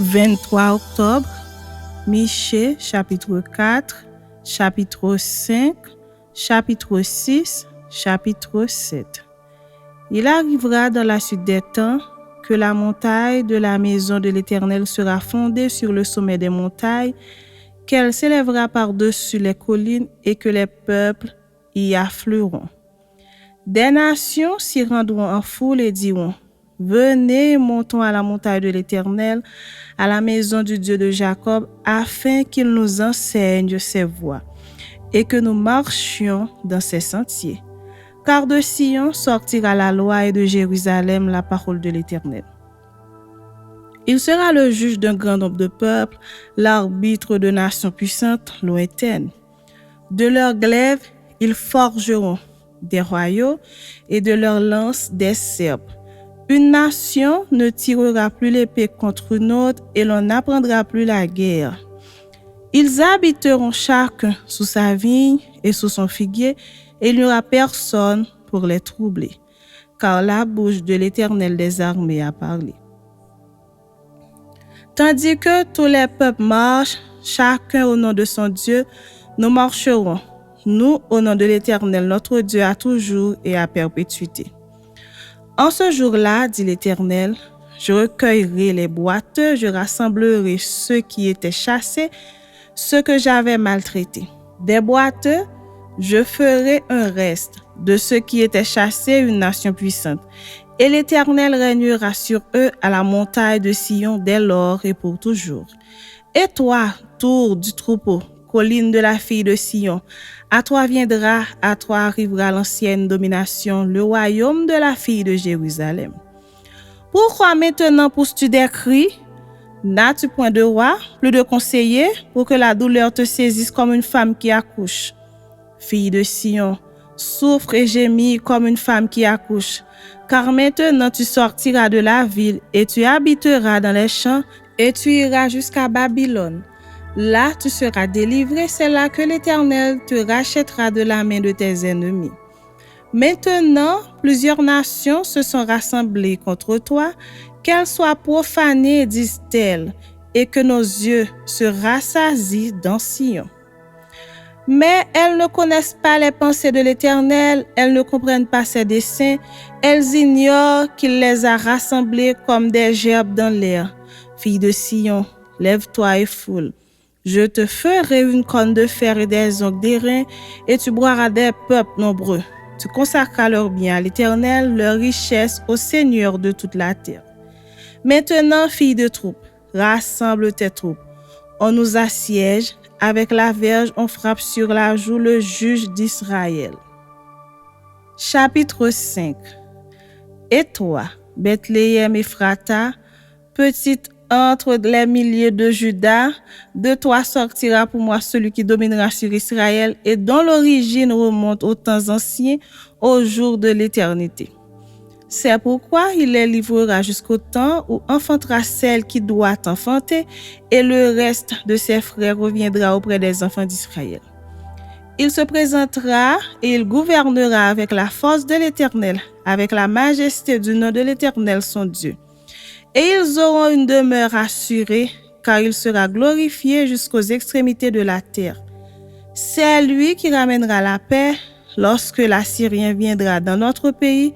23 octobre, Michée, chapitre 4, chapitre 5, chapitre 6, chapitre 7. Il arrivera dans la suite des temps que la montagne de la maison de l'Éternel sera fondée sur le sommet des montagnes, qu'elle s'élèvera par-dessus les collines et que les peuples y afflueront. Des nations s'y rendront en foule et diront: Venez, montons à la montagne de l'Éternel, à la maison du Dieu de Jacob, afin qu'il nous enseigne ses voies et que nous marchions dans ses sentiers. Car de Sion sortira la loi et de Jérusalem la parole de l'Éternel. Il sera le juge d'un grand nombre de peuples, l'arbitre de nations puissantes lointaines. De leurs glaives, ils forgeront des royaumes et de leurs lances des serpes. Une nation ne tirera plus l'épée contre une autre et l'on n'apprendra plus la guerre. Ils habiteront chacun sous sa vigne et sous son figuier, et il n'y aura personne pour les troubler, car la bouche de l'Éternel des armées a parlé. Tandis que tous les peuples marchent, chacun au nom de son Dieu, nous marcherons, nous au nom de l'Éternel notre Dieu à toujours et à perpétuité. En ce jour-là, dit l'Éternel, je recueillerai les boiteux, je rassemblerai ceux qui étaient chassés, ceux que j'avais maltraités. Des boiteux, je ferai un reste, de ceux qui étaient chassés, une nation puissante. Et l'Éternel régnera sur eux à la montagne de Sion dès lors et pour toujours. Et toi, tour du troupeau, colline de la fille de Sion, à toi viendra, à toi arrivera l'ancienne domination, le royaume de la fille de Jérusalem. Pourquoi maintenant pousses-tu des cris? N'as-tu point de roi, plus de conseiller, pour que la douleur te saisisse comme une femme qui accouche? Fille de Sion, souffre et gémit comme une femme qui accouche. Car maintenant tu sortiras de la ville et tu habiteras dans les champs et tu iras jusqu'à Babylone. Là tu seras délivré, c'est là que l'Éternel te rachètera de la main de tes ennemis. Maintenant, plusieurs nations se sont rassemblées contre toi, qu'elles soient profanées, disent-elles, et que nos yeux se rassasient dans Sion. Mais elles ne connaissent pas les pensées de l'Éternel, elles ne comprennent pas ses desseins, elles ignorent qu'il les a rassemblées comme des gerbes dans l'air. Fille de Sion, lève-toi et foule. Je te ferai une corne de fer et des ongles d'airain, et tu boiras des peuples nombreux. Tu consacreras leurs biens à l'Éternel, leurs richesses au Seigneur de toute la terre. Maintenant, fille de troupe, rassemble tes troupes. On nous assiège, avec la verge, on frappe sur la joue le juge d'Israël. Chapitre 5. Et toi, Bethléem Ephrata, petite entre les milliers de Juda, de toi sortira pour moi celui qui dominera sur Israël et dont l'origine remonte aux temps anciens, au jour de l'éternité. C'est pourquoi il les livrera jusqu'au temps où enfantera celle qui doit enfanter, et le reste de ses frères reviendra auprès des enfants d'Israël. Il se présentera et il gouvernera avec la force de l'Éternel, avec la majesté du nom de l'Éternel son Dieu. Et ils auront une demeure assurée, car il sera glorifié jusqu'aux extrémités de la terre. C'est lui qui ramènera la paix lorsque l'Assyrien viendra dans notre pays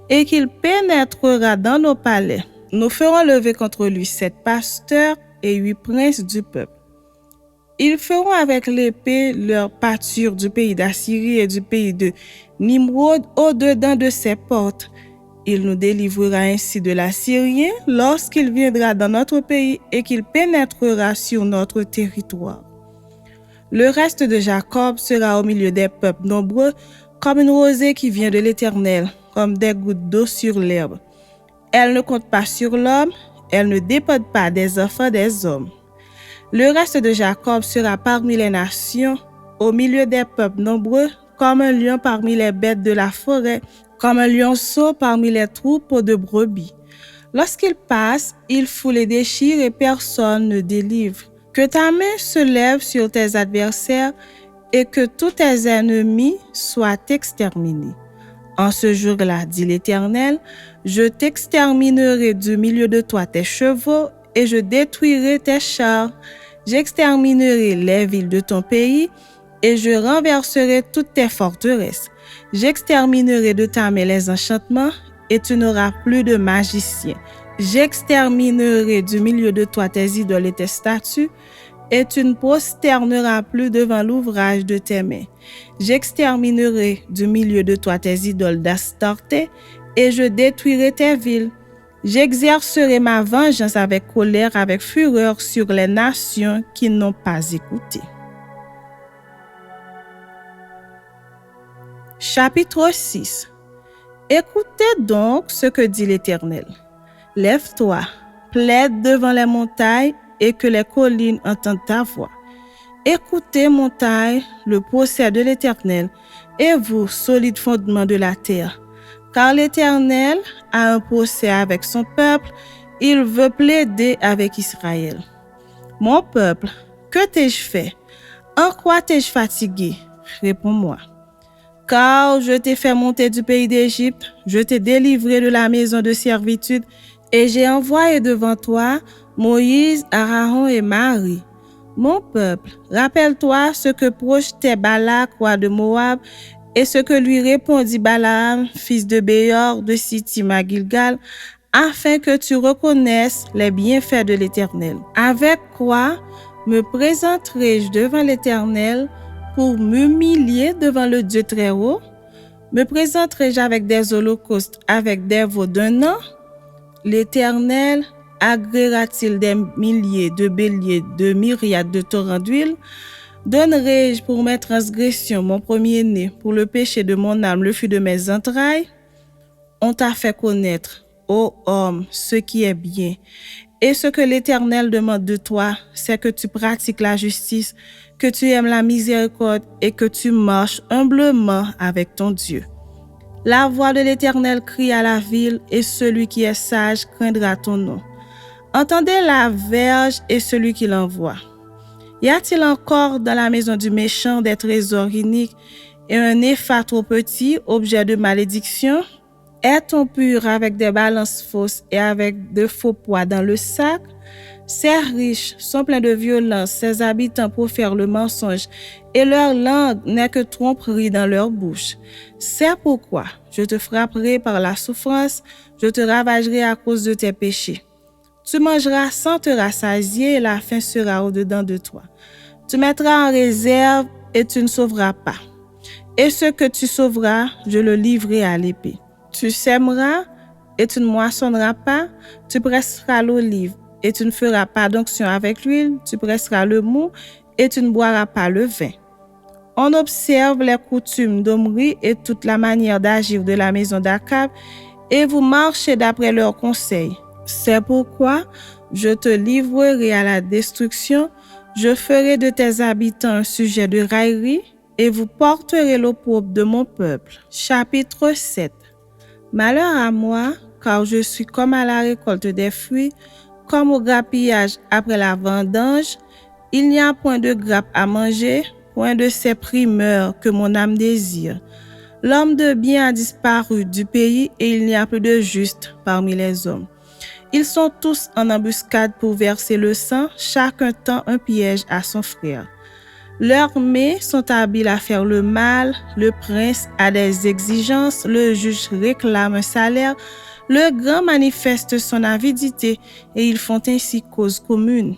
et qu'il pénétrera dans nos palais. Nous ferons lever contre lui 7 pasteurs et 8 princes du peuple. Ils feront avec l'épée leur pâture du pays d'Assyrie et du pays de Nimrod au-dedans de ses portes. Il nous délivrera ainsi de l'Assyrien lorsqu'il viendra dans notre pays et qu'il pénétrera sur notre territoire. Le reste de Jacob sera au milieu des peuples nombreux, comme une rosée qui vient de l'Éternel, comme des gouttes d'eau sur l'herbe. Elle ne compte pas sur l'homme, elle ne dépend pas des enfants des hommes. Le reste de Jacob sera parmi les nations, au milieu des peuples nombreux, comme un lion parmi les bêtes de la forêt, comme un lionceau parmi les troupeaux de brebis. Lorsqu'il passe, il foule et déchire et personne ne délivre. Que ta main se lève sur tes adversaires et que tous tes ennemis soient exterminés. En ce jour-là, dit l'Éternel, je t'exterminerai du milieu de toi tes chevaux et je détruirai tes chars. J'exterminerai les villes de ton pays et je renverserai toutes tes forteresses. J'exterminerai de ta main les enchantements et tu n'auras plus de magiciens. J'exterminerai du milieu de toi tes idoles et tes statues et tu ne prosterneras plus devant l'ouvrage de tes mains. J'exterminerai du milieu de toi tes idoles d'Astarté et je détruirai tes villes. J'exercerai ma vengeance avec colère, avec fureur sur les nations qui n'ont pas écouté. Chapitre 6. Écoutez donc ce que dit l'Éternel. Lève-toi, plaide devant les montagnes et que les collines entendent ta voix. Écoutez, montagnes, le procès de l'Éternel, et vous, solides fondements de la terre. Car l'Éternel a un procès avec son peuple, il veut plaider avec Israël. Mon peuple, que t'ai-je fait? En quoi t'ai-je fatigué? Réponds-moi. Car je t'ai fait monter du pays d'Égypte, je t'ai délivré de la maison de servitude, et j'ai envoyé devant toi Moïse, Aaron et Marie. Mon peuple, rappelle-toi ce que projetait Balak, roi de Moab, et ce que lui répondit Balaam, fils de Béor, de Sittim à Gilgal, afin que tu reconnaisses les bienfaits de l'Éternel. Avec quoi me présenterai-je devant l'Éternel pour m'humilier devant le Dieu très haut? Me présenterai-je avec des holocaustes, avec des veaux d'un an? L'Éternel agréera-t-il des milliers de béliers, de myriades de torrents d'huile? Donnerai-je pour mes transgressions mon premier-né, pour le péché de mon âme, le fruit de mes entrailles? On t'a fait connaître, ô homme, ce qui est bien. Et ce que l'Éternel demande de toi, c'est que tu pratiques la justice, que tu aimes la miséricorde et que tu marches humblement avec ton Dieu. La voix de l'Éternel crie à la ville et celui qui est sage craindra ton nom. Entendez la verge et celui qui l'envoie. Y a-t-il encore dans la maison du méchant des trésors iniques et un épha trop petit, objet de malédiction? Est-on pur avec des balances fausses et avec de faux poids dans le sac? Ces riches sont pleins de violence, ces habitants profèrent le mensonge, et leur langue n'est que tromperie dans leur bouche. C'est pourquoi je te frapperai par la souffrance, je te ravagerai à cause de tes péchés. Tu mangeras sans te rassasier et la faim sera au-dedans de toi. Tu mettras en réserve et tu ne sauveras pas. Et ce que tu sauveras, je le livrerai à l'épée. Tu sèmeras et tu ne moissonneras pas, tu presseras l'olive et tu ne feras pas d'onction avec l'huile, tu presseras le mou et tu ne boiras pas le vin. On observe les coutumes d'Omri et toute la manière d'agir de la maison d'Akab et vous marchez d'après leurs conseils. C'est pourquoi je te livrerai à la destruction, je ferai de tes habitants un sujet de raillerie et vous porterez l'opprobre de mon peuple. Chapitre 7. Malheur à moi, car je suis comme à la récolte des fruits, comme au grappillage après la vendange. Il n'y a point de grappe à manger, point de ces primeurs que mon âme désire. L'homme de bien a disparu du pays et il n'y a plus de juste parmi les hommes. Ils sont tous en embuscade pour verser le sang, chacun tend un piège à son frère. Leurs mains sont habiles à faire le mal, le prince a des exigences, le juge réclame un salaire, le grand manifeste son avidité et ils font ainsi cause commune.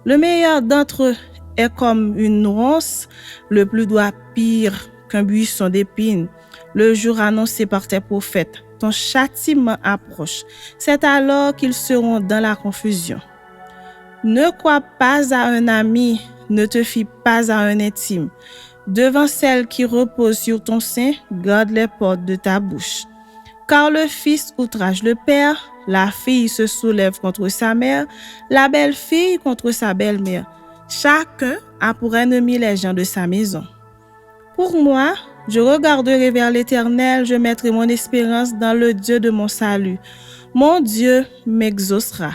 Le meilleur d'entre eux est comme une ronce, le plus doux pire qu'un buisson d'épines. Le jour annoncé par tes prophètes, ton châtiment approche. C'est alors qu'ils seront dans la confusion. Ne crois pas à un ami, ne te fie pas à un intime. Devant celle qui repose sur ton sein, garde les portes de ta bouche. Car le fils outrage le père, la fille se soulève contre sa mère, la belle-fille contre sa belle-mère. Chacun a pour ennemi les gens de sa maison. Pour moi, je regarderai vers l'Éternel, je mettrai mon espérance dans le Dieu de mon salut. Mon Dieu m'exaucera.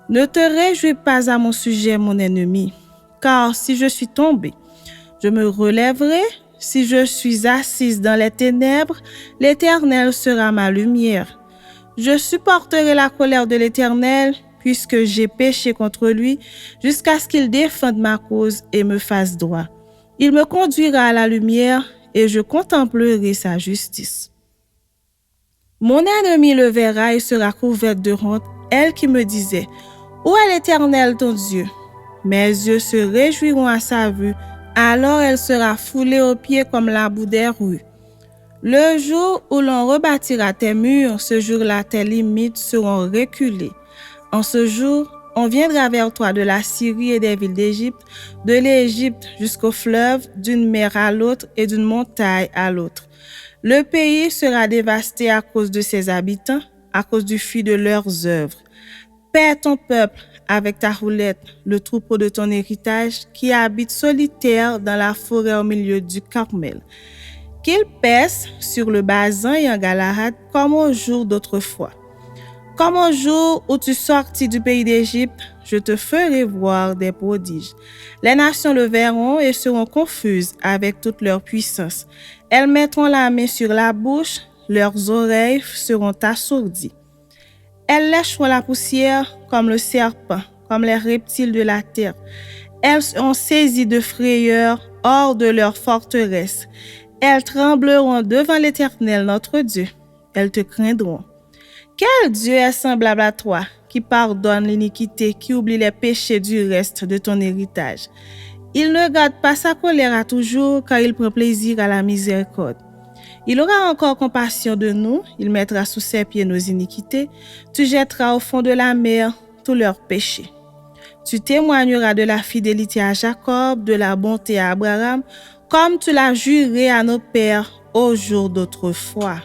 Ne te réjouis pas à mon sujet, mon ennemi, car si je suis tombé, je me relèverai. Si je suis assise dans les ténèbres, l'Éternel sera ma lumière. Je supporterai la colère de l'Éternel, puisque j'ai péché contre lui, jusqu'à ce qu'il défende ma cause et me fasse droit. Il me conduira à la lumière et je contemplerai sa justice. Mon ennemi le verra et sera couverte de honte, elle qui me disait, « Où est l'Éternel ton Dieu ?» Mes yeux se réjouiront à sa vue, alors elle sera foulée aux pieds comme la boue des rues. Le jour où l'on rebâtira tes murs, ce jour-là tes limites seront reculées. En ce jour, on viendra vers toi de la Syrie et des villes d'Égypte, de l'Égypte jusqu'au fleuve, d'une mer à l'autre et d'une montagne à l'autre. Le pays sera dévasté à cause de ses habitants, à cause du fruit de leurs œuvres. Paie ton peuple avec ta roulette, le troupeau de ton héritage qui habite solitaire dans la forêt au milieu du Carmel. Qu'il pèse sur le Basan et en Galahad comme au jour d'autrefois. Comme au jour où tu sortis du pays d'Égypte, je te ferai voir des prodiges. Les nations le verront et seront confuses avec toute leur puissance. Elles mettront la main sur la bouche, leurs oreilles seront assourdies. Elles lècheront la poussière comme le serpent, comme les reptiles de la terre. Elles seront saisies de frayeur hors de leur forteresse. Elles trembleront devant l'Éternel notre Dieu. Elles te craindront. Quel Dieu est semblable à toi, qui pardonne l'iniquité, qui oublie les péchés du reste de ton héritage? Il ne garde pas sa colère à toujours, car il prend plaisir à la miséricorde. Il aura encore compassion de nous, il mettra sous ses pieds nos iniquités, tu jetteras au fond de la mer tous leurs péchés. Tu témoigneras de la fidélité à Jacob, de la bonté à Abraham, comme tu l'as juré à nos pères au jour d'autrefois.